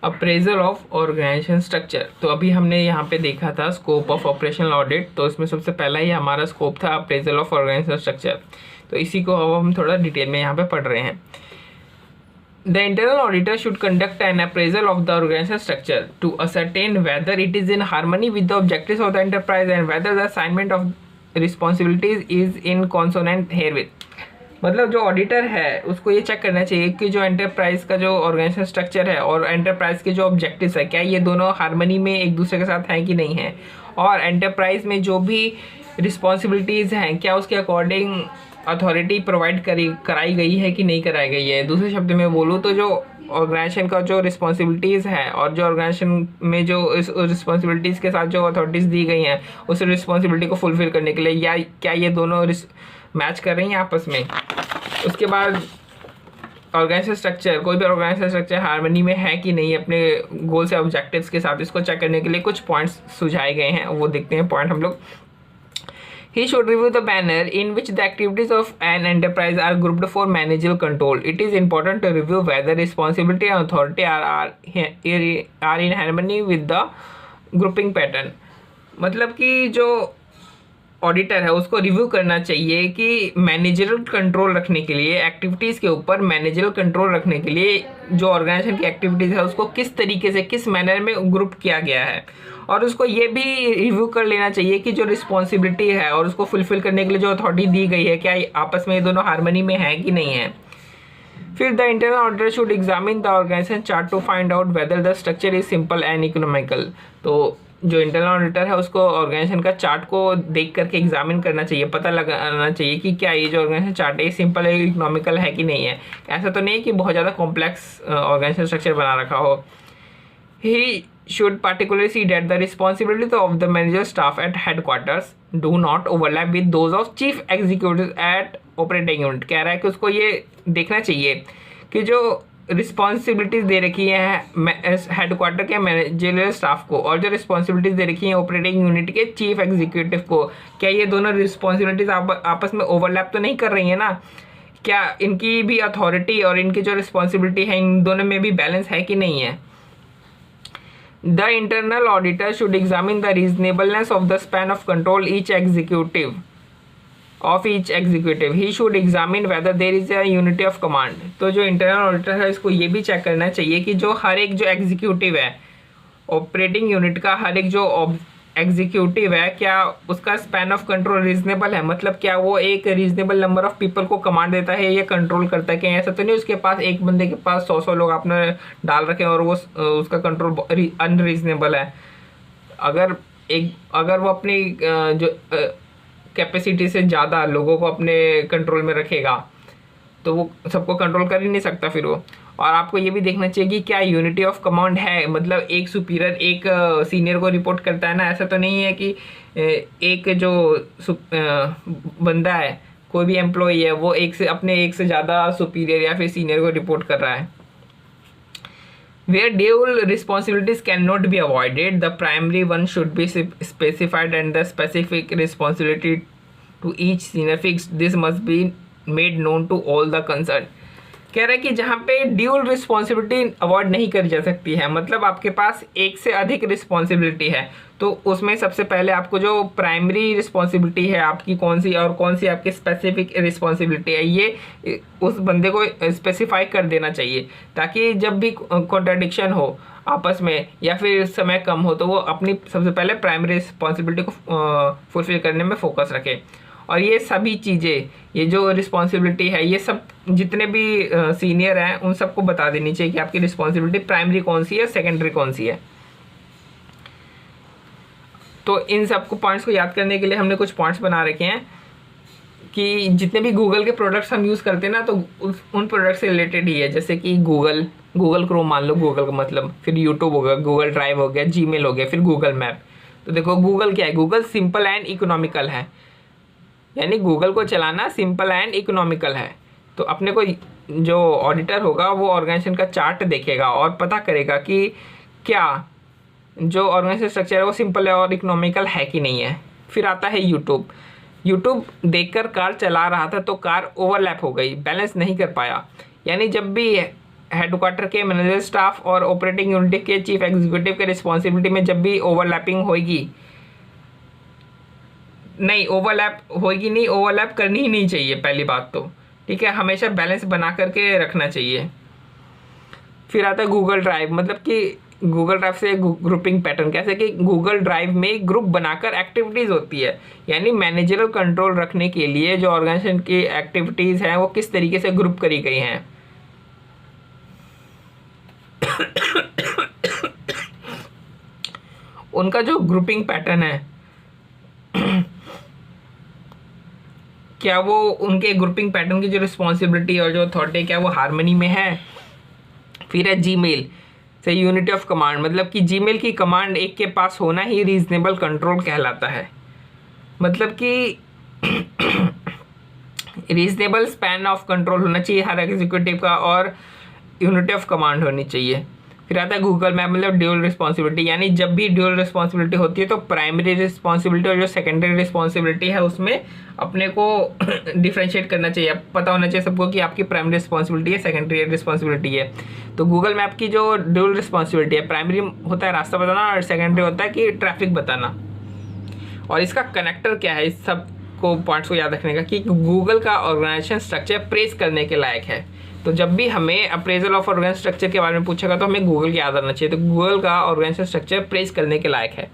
Appraisal of organisation structure. तो अभी हमने यहाँ पे देखा था स्कोप ऑफ ऑपरेशनल ऑडिट, तो इसमें सबसे पहला ही हमारा स्कोप था अप्रेजल ऑफ ऑर्गेनाइजेशन स्ट्रक्चर। तो इसी को अब हम थोड़ा डिटेल में यहाँ पे पढ़ रहे हैं। The internal auditor should conduct an appraisal of the organizational structure to ascertain whether it is in harmony with the objectives of the enterprise and whether the assignment of responsibilities is in consonant herewith। मतलब जो auditor है उसको ये check करना चाहिए कि जो enterprise का जो ऑर्गेनाइजेशन स्ट्रक्चर है और एंटरप्राइज के जो ऑब्जेक्टिव्स है क्या ये दोनों हार्मनी में एक दूसरे के साथ हैं कि नहीं है, और एंटरप्राइज में जो भी रिस्पॉन्सिबिलिटीज़ हैं क्या उसके अकॉर्डिंग अथॉरिटी प्रोवाइड कराई गई है कि नहीं कराई गई है। दूसरे शब्द में बोलूँ तो जो ऑर्गेनाइजेशन का जो रिस्पॉन्सिबिलिटीज़ है और जो ऑर्गेनाइजेशन में जो इस रिस्पॉन्सिबिलिटीज़ के साथ जो अथॉरिटीज़ दी गई हैं उस रिस्पॉन्सिबिलिटी को फुलफिल करने के लिए या क्या ये दोनों मैच कर रही हैं आपस में। उसके बाद ऑर्गेनाइजेशन स्ट्रक्चर, कोई भी ऑर्गेनाइजेशन स्ट्रक्चर हार्मनी में है कि नहीं अपने गोल से ऑब्जेक्टिव्स के साथ, इसको चेक करने के लिए कुछ पॉइंट्स सुझाए गए हैं, वो देखते हैं पॉइंट हम लोग। He should review the manner in which the activities of an enterprise are grouped for managerial control. It is important to review whether responsibility and authority are in harmony with the grouping pattern। मतलब कि जो auditor है उसको review करना चाहिए कि managerial control रखने के लिए, एक्टिविटीज़ के ऊपर मैनेजरल कंट्रोल रखने के लिए जो ऑर्गेनाइजेशन की एक्टिविटीज़ है उसको किस तरीके से, किस मैनर में ग्रुप किया गया है, और उसको ये भी रिव्यू कर लेना चाहिए कि जो रिस्पॉन्सिबिलिटी है और उसको फुलफिल करने के लिए जो अथॉरिटी दी गई है क्या आपस में ये दोनों हार्मनी में है कि नहीं है। फिर the internal auditor should examine the organisation chart to find out whether the structure is simple and economical. तो जो इंटरनल ऑडिटर है उसको ऑर्गेनाइजेशन का चार्ट को देख करके एग्जामिन करना चाहिए, पता लगाना चाहिए कि क्या ये जो ऑर्गेनाइजेशन चार्ट है सिंपल है, इकोनॉमिकल है कि नहीं है। ऐसा तो नहीं कि बहुत ज़्यादा कॉम्प्लेक्स ऑर्गेनाइजेशन स्ट्रक्चर बना रखा हो। ही should particularly see that the responsibilities of the manager staff at headquarters do not overlap with those of chief executives at operating unit। कह रहा है कि उसको ये देखना चाहिए कि जो रिस्पॉन्सिबिलिटीज़ दे रखी है हेडक्वार्टर के मैनेजरियल स्टाफ को और जो रिस्पॉन्सिबिलिटीज़ दे रखी हैं ऑपरेटिंग यूनिट के चीफ एग्जीक्यूटिव को, क्या ये दोनों रिस्पॉन्सिबिलिटीज़ आपस में ओवरलैप तो नहीं कर रही हैं ना, क्या इनकी भी अथॉरिटी और इनकी जो रिस्पॉन्सिबिलिटी है इन दोनों में भी बैलेंस है कि नहीं है। The internal auditor should examine the reasonableness of the span of control each executive. He should examine whether there is a unity of command। तो जो इंटरनल ऑडिटर है इसको ये भी चेक करना चाहिए कि जो हर एक जो एग्जीक्यूटिव है ऑपरेटिंग यूनिट का, हर एक जो एग्जीक्यूटिव है क्या उसका स्पैन ऑफ कंट्रोल रीजनेबल है, मतलब क्या वो एक रीजनेबल नंबर ऑफ पीपल को कमांड देता है या कंट्रोल करता है। क्या ऐसा तो नहीं उसके पास एक बंदे के पास 100 लोग आपने डाल रखे हैं और वो उसका कंट्रोल अनरीजनेबल है। अगर वो अपनी जो कैपेसिटी से ज़्यादा लोगों को अपने कंट्रोल में रखेगा तो वो सबको कंट्रोल कर ही नहीं सकता फिर वो। और आपको ये भी देखना चाहिए कि क्या यूनिटी ऑफ कमांड है, मतलब एक सुपीरियर एक सीनियर को रिपोर्ट करता है ना, ऐसा तो नहीं है कि एक जो बंदा है कोई भी एम्प्लॉई है वो एक से ज़्यादा सुपीरियर या फिर सीनियर को रिपोर्ट कर रहा है। Where dual responsibilities cannot be avoided, the primary one should be specified and the specific responsibility to each senior fixed. This must be made known to all the concerned। कह रहा है कि जहाँ पे ड्यूल रिस्पॉन्सिबिलिटी अवॉइड नहीं करी जा सकती है, मतलब आपके पास एक से अधिक रिस्पॉन्सिबिलिटी है तो उसमें सबसे पहले आपको जो प्राइमरी रिस्पॉन्सिबिलिटी है आपकी कौन सी और कौन सी आपकी स्पेसिफिक रिस्पॉन्सिबिलिटी है ये उस बंदे को स्पेसिफाई कर देना चाहिए, ताकि जब भी कॉन्ट्राडिक्शन हो आपस में या फिर समय कम हो तो वो अपनी सबसे पहले प्राइमरी रिस्पॉन्सिबिलिटी को फुलफिल करने में फोकस रखे। और ये सभी चीज़ें, ये जो रिस्पॉन्सिबिलिटी है ये सब जितने भी सीनियर हैं उन सबको बता देनी चाहिए कि आपकी रिस्पॉन्सिबिलिटी प्राइमरी कौन सी है, सेकेंडरी कौन सी है। तो इन सबको पॉइंट्स को याद करने के लिए हमने कुछ पॉइंट्स बना रखे हैं कि जितने भी गूगल के प्रोडक्ट्स हम यूज़ करते हैं ना तो उन प्रोडक्ट से रिलेटेड ही है, जैसे कि गूगल क्रोम मान लो, गूगल का मतलब, फिर यूट्यूब हो गया, गूगल ड्राइव हो गया, जीमेल हो गया, फिर गूगल मैप। तो देखो गूगल क्या है, गूगल सिंपल एंड इकोनॉमिकल है, यानी गूगल को चलाना सिंपल एंड इकोनॉमिकल है। तो अपने को जो ऑडिटर होगा वो ऑर्गेनाइजेशन का चार्ट देखेगा और पता करेगा कि क्या जो ऑर्गेनाइजेशन स्ट्रक्चर है वो सिंपल है और इकोनॉमिकल है कि नहीं है। फिर आता है यूट्यूब देखकर कार चला रहा था तो कार ओवरलैप हो गई, बैलेंस नहीं कर पाया। यानी जब भी हेडक्वार्टर के मैनेजर स्टाफ और ऑपरेटिंग यूनिट के चीफ एग्जीक्यूटिव के रिस्पॉन्सिबिलिटी में जब भी ओवरलैपिंग होगी, नहीं ओवरलैप होगी नहीं, ओवरलैप करनी ही नहीं चाहिए पहली बात तो, ठीक है, हमेशा बैलेंस बना करके रखना चाहिए। फिर आता है गूगल ड्राइव, मतलब कि गूगल ड्राइव से ग्रुपिंग पैटर्न कैसे कि गूगल ड्राइव में ग्रुप बनाकर एक्टिविटीज़ होती है, यानी मैनेजरल कंट्रोल रखने के लिए जो ऑर्गेनाइजेशन की एक्टिविटीज़ हैं वो किस तरीके से ग्रुप करी गई हैं। उनका जो ग्रुपिंग पैटर्न है क्या वो उनके ग्रुपिंग पैटर्न की जो रिस्पॉन्सिबिलिटी और जो अथॉरिटी क्या वो हार्मनी में है। फिर है जीमेल से यूनिटी ऑफ कमांड, मतलब कि जीमेल की कमांड एक के पास होना ही रीजनेबल कंट्रोल कहलाता है, मतलब कि रीजनेबल स्पैन ऑफ कंट्रोल होना चाहिए हर एग्जीक्यूटिव का और यूनिटी ऑफ कमांड होनी चाहिए। फिर आता है गूगल मैप, मतलब ड्यूअल रिस्पॉन्सिबिलिटी, यानी जब भी ड्यूअल रिस्पॉन्सिबिलिटी होती है तो प्राइमरी रिस्पॉन्सिबिलिटी और जो सेकेंडरी रिस्पॉन्सिबिलिटी है उसमें अपने को डिफ्रेंशिएट करना चाहिए, पता होना चाहिए सबको कि आपकी प्राइमरी रिस्पॉन्सिबिलिटी है, सेकेंडरी रिस्पॉन्सिबिलिटी है। तो गूगल मैप की जो ड्यूअल रिस्पॉन्सिबिलिटी है, प्राइमरी होता है रास्ता बताना और सेकेंडरी होता है कि ट्रैफिक बताना। और इसका कनेक्टर क्या है, इस सब को पॉइंट्स को याद रखने का कि गूगल का ऑर्गेनाइजेशन स्ट्रक्चर प्रेस करने के लायक है। तो जब भी हमें अप्रेजल ऑफ ऑर्गेनाइजेशन स्ट्रक्चर के बारे में पूछेगा तो हमें गूगल की याद आना चाहिए। तो गूगल का ऑर्गेनाइजेशन स्ट्रक्चर प्रेस करने के लायक है।